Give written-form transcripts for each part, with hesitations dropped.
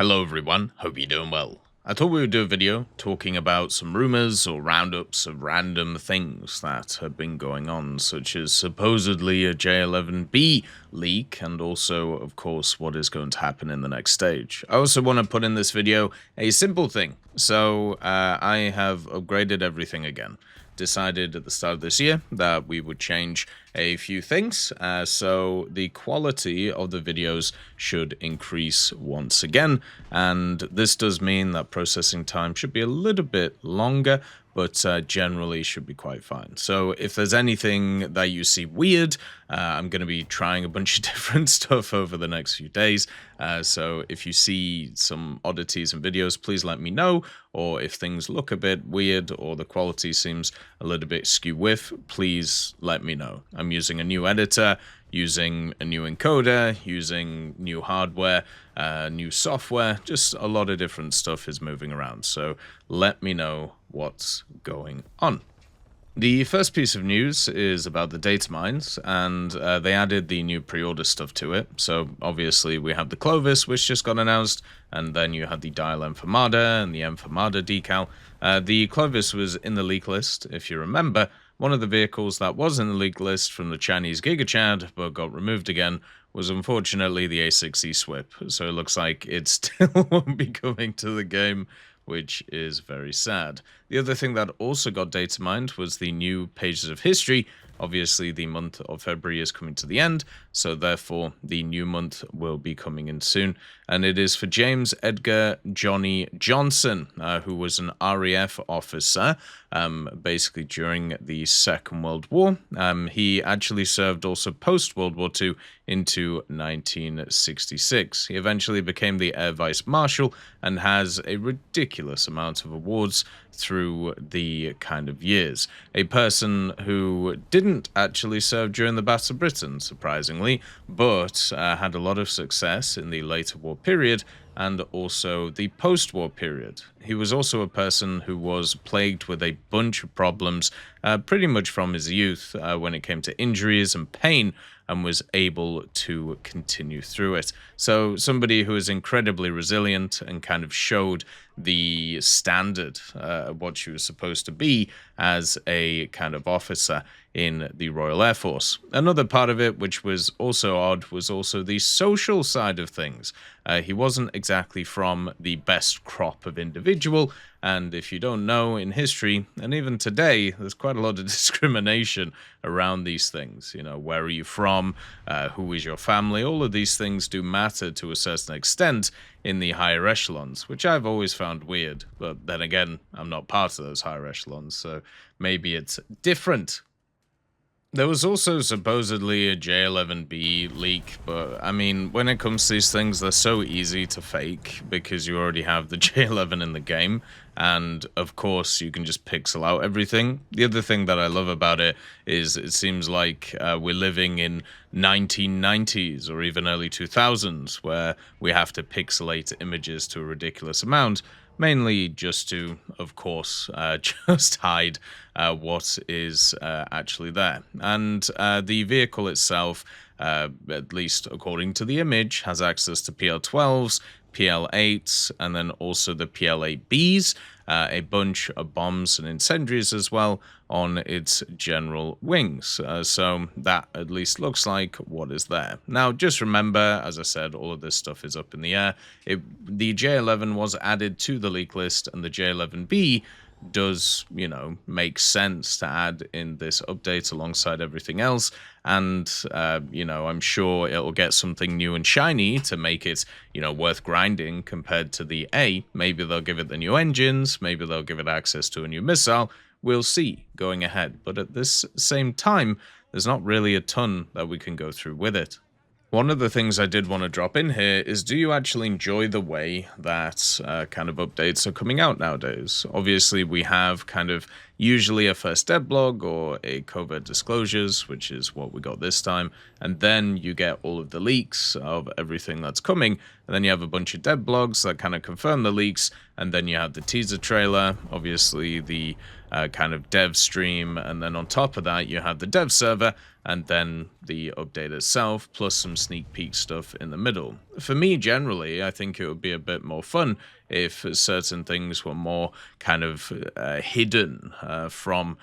Hello everyone, hope you're doing well. I thought we would do a video talking about some rumors or roundups of random things that have been going on, such as supposedly a J-11B leak, and also, of course, what is going to happen in the next stage. I also want to put in this video a simple thing. So I have upgraded everything again. Decided at the start of this year that we would change a few things, so the quality of the videos should increase once again, and this does mean that processing time should be a little bit longer, but generally should be quite fine. So if there's anything that you see weird, I'm going to be trying a bunch of different stuff over the next few days. So if you see some oddities in videos, please let me know. Or if things look a bit weird or the quality seems a little bit skew-whiff, please let me know. I'm using a new editor, using a new encoder, using new hardware, new software, just a lot of different stuff is moving around. So let me know what's going on. The first piece of news is about the Datamines, and they added the new pre-order stuff to it. So obviously we have the Clovis, which just got announced, and then you had the Dial M for Marder and the M for Marder decal. The Clovis was in the leak list, if you remember. One of the vehicles that was in the leak list from the Chinese GigaChad, but got removed again, was unfortunately the A6E SWIP. So it looks like it still won't be coming to the game, which is very sad. The other thing that also got data mined was the new pages of history. Obviously, the month of February is coming to the end, so therefore the new month will be coming in soon. And it is for James Edgar Johnny Johnson, who was an RAF officer, basically during the Second World War. He actually served also post-World War II into 1966. He eventually became the Air Vice Marshal and has a ridiculous amount of awards through the kind of years. A person who didn't actually serve during the Battle of Britain, surprisingly, but had a lot of success in the later war period and also the post-war period. He was also a person who was plagued with a bunch of problems pretty much from his youth when it came to injuries and pain, and was able to continue through it. So somebody who is incredibly resilient and kind of showed the standard of what she was supposed to be as a kind of officer in the Royal Air Force. Another part of it, which was also odd, was also the social side of things. He wasn't exactly from the best crop of individual, and if you don't know, in history, and even today, there's quite a lot of discrimination around these things. You know, where are you from? Who is your family? All of these things do matter to a certain extent in the higher echelons, which I've always found weird. But then again, I'm not part of those higher echelons, so maybe it's different. There was also supposedly a J-11B leak, but I mean, when it comes to these things, they're so easy to fake because you already have the J-11 in the game, and of course you can just pixel out everything. The other thing that I love about it is it seems like we're living in 1990s or even early 2000s, where we have to pixelate images to a ridiculous amount, mainly just to, of course, just hide what is actually there. And the vehicle itself, at least according to the image, has access to PL-12s, PL-8s, and then also the PL-8Bs, a bunch of bombs and incendiaries as well on its general wings. So that at least looks like what is there. Now, just remember, as I said, all of this stuff is up in the air. The J-11 was added to the leak list, and the J-11B does, you know, make sense to add in this update alongside everything else. And, you know, I'm sure it'll get something new and shiny to make it, you know, worth grinding compared to the A. Maybe they'll give it the new engines, maybe they'll give it access to a new missile. We'll see going ahead. But at this same time, there's not really a ton that we can go through with it. One of the things I did want to drop in here is, do you actually enjoy the way that kind of updates are coming out nowadays? Obviously, we have kind of usually a first dev blog or a covert disclosures, which is what we got this time, and then you get all of the leaks of everything that's coming, and then you have a bunch of dev blogs that kind of confirm the leaks, and then you have the teaser trailer, obviously the kind of dev stream, and then on top of that you have the dev server, and then the update itself, plus some sneak peek stuff in the middle. for me, generally, I think it would be a bit more fun if certain things were more kind of hidden from,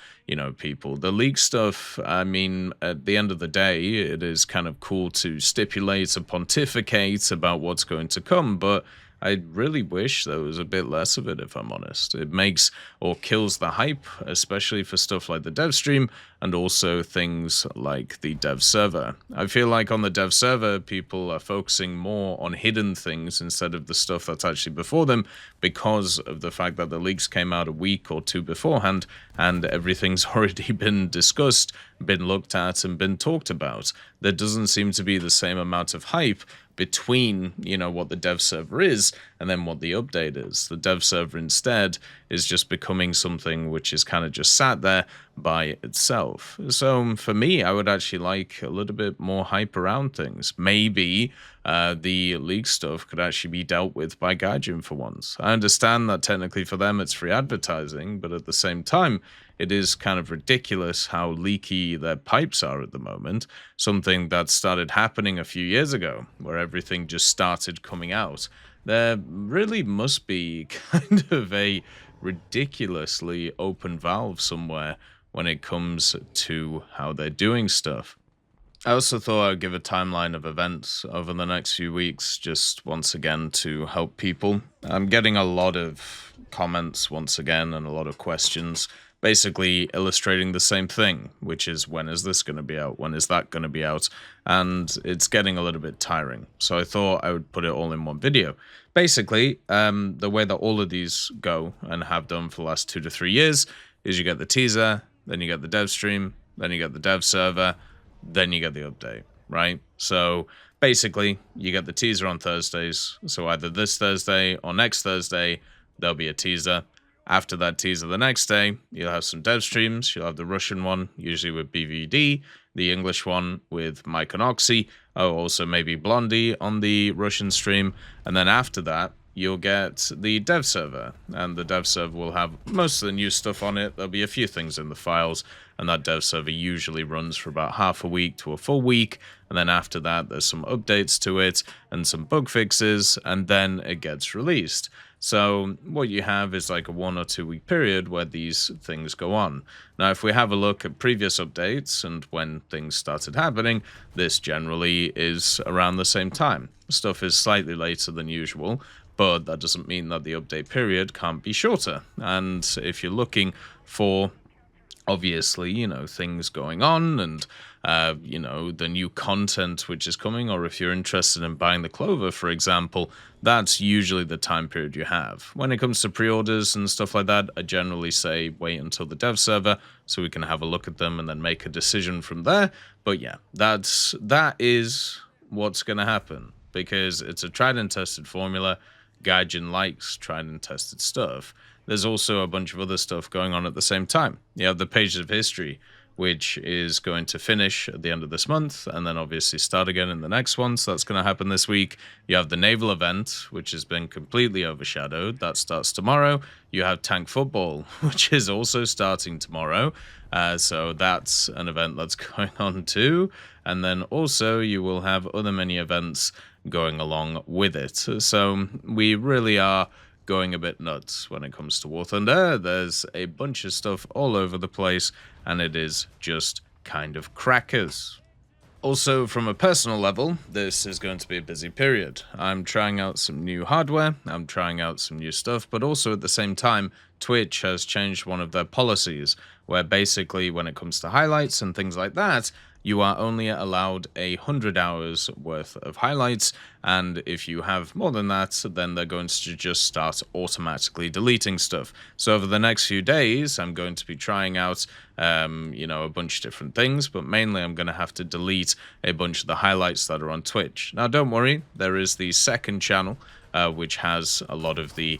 people. The leak stuff, I mean, at the end of the day, it is kind of cool to stipulate or pontificate about what's going to come, but I really wish there was a bit less of it, if I'm honest. It makes or kills the hype, especially for stuff like the dev stream and also things like the dev server. I feel like on the dev server, people are focusing more on hidden things instead of the stuff that's actually before them because of the fact that the leaks came out a week or two beforehand and everything's already been discussed, been looked at, and been talked about. There doesn't seem to be the same amount of hype between, what the dev server is and then what the update is. The dev server instead is just becoming something which is kind of just sat there by itself. So for me, I would actually like a little bit more hype around things. Maybe the leak stuff could actually be dealt with by Gaijin for once. I understand that technically for them it's free advertising, but at the same time, it is kind of ridiculous how leaky their pipes are at the moment. Something that started happening a few years ago, where everything just started coming out. There really must be kind of a ridiculously open valve somewhere when it comes to how they're doing stuff. I also thought I'd give a timeline of events over the next few weeks, just once again to help people. I'm getting a lot of comments once again and a lot of questions, basically illustrating the same thing, which is when is this going to be out? When is that going to be out? And it's getting a little bit tiring. So I thought I would put it all in one video. Basically, the way that all of these go and have done for the last 2 to 3 years is you get the teaser, then you get the dev stream, then you get the dev server, then you get the update, right? So basically, you get the teaser on Thursdays. So either this Thursday or next Thursday, there'll be a teaser. After that teaser the next day, you'll have some dev streams. You'll have the Russian one, usually with BVD, the English one with Mike and Oxy, also maybe Blondie on the Russian stream. And then after that, you'll get the dev server. And the dev server will have most of the new stuff on it. There'll be a few things in the files. And that dev server usually runs for about half a week to a full week. And then after that, there's some updates to it and some bug fixes. And then it gets released. So what you have is like a 1 or 2 week period where these things go on. Now, if we have a look at previous updates and when things started happening, this generally is around the same time. Stuff is slightly later than usual, but that doesn't mean that the update period can't be shorter. And if you're looking for obviously, things going on and, the new content which is coming, or if you're interested in buying the Clover, for example, that's usually the time period you have. When it comes to pre-orders and stuff like that, I generally say wait until the dev server so we can have a look at them and then make a decision from there. But yeah, that is what's going to happen because it's a tried and tested formula. Gaijin likes tried and tested stuff. There's also a bunch of other stuff going on at the same time. You have the Pages of History, which is going to finish at the end of this month, and then obviously start again in the next one, so that's going to happen this week. You have the Naval event, which has been completely overshadowed. That starts tomorrow. You have Tank Football, which is also starting tomorrow. So that's an event that's going on too. And then also you will have other many events going along with it. So we really are going a bit nuts when it comes to War Thunder. There's a bunch of stuff all over the place, and it is just kind of crackers. Also, from a personal level, this is going to be a busy period. I'm trying out some new hardware, I'm trying out some new stuff, but also at the same time, Twitch has changed one of their policies, where basically when it comes to highlights and things like that, you are only allowed 100 hours worth of highlights, and if you have more than that, then they're going to just start automatically deleting stuff. So over the next few days, I'm going to be trying out, a bunch of different things, but mainly I'm going to have to delete a bunch of the highlights that are on Twitch. Now, don't worry, there is the second channel, which has a lot of the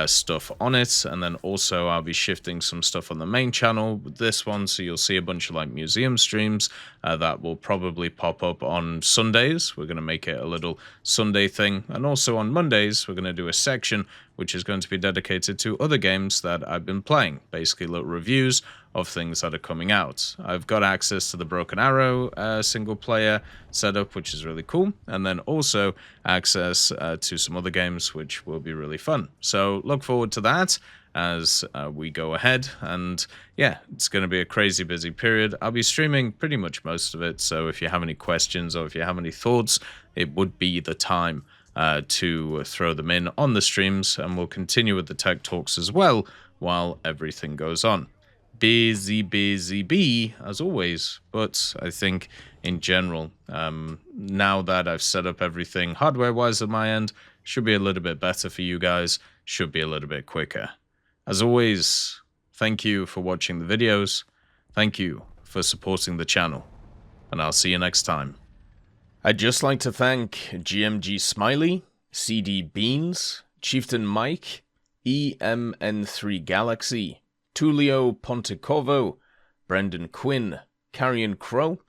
stuff on it, and then also I'll be shifting some stuff on the main channel with this one, so you'll see a bunch of like museum streams that will probably pop up on Sundays. We're going to make it a little Sunday thing, and also on Mondays we're going to do a section which is going to be dedicated to other games that I've been playing, basically little reviews of things that are coming out. I've got access to the Broken Arrow single player setup, which is really cool, and then also access to some other games, which will be really fun. So look forward to that as we go ahead, and yeah, it's going to be a crazy busy period. I'll be streaming pretty much most of it, so if you have any questions or if you have any thoughts, it would be the time to throw them in on the streams, and we'll continue with the tech talks as well while everything goes on. Busy as always, but I think in general, now that I've set up everything hardware-wise at my end, should be a little bit better for you guys, should be a little bit quicker. As always, thank you for watching the videos, thank you for supporting the channel, and I'll see you next time. I'd just like to thank GMG Smiley, CD Beans, Chieftain Mike, EMN3 Galaxy, Tulio Pontecorvo, Brendan Quinn, Carrion Crow,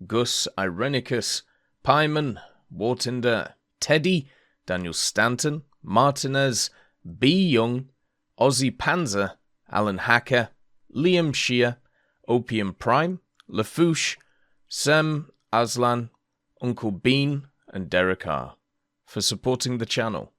Gus Irenicus, Pyman, Wartinder, Teddy, Daniel Stanton, Martinez, B. Young, Ozzy Panzer, Alan Hacker, Liam Shear, Opium Prime, Lafouche, Sem Aslan, Uncle Bean, and Derek R. for supporting the channel.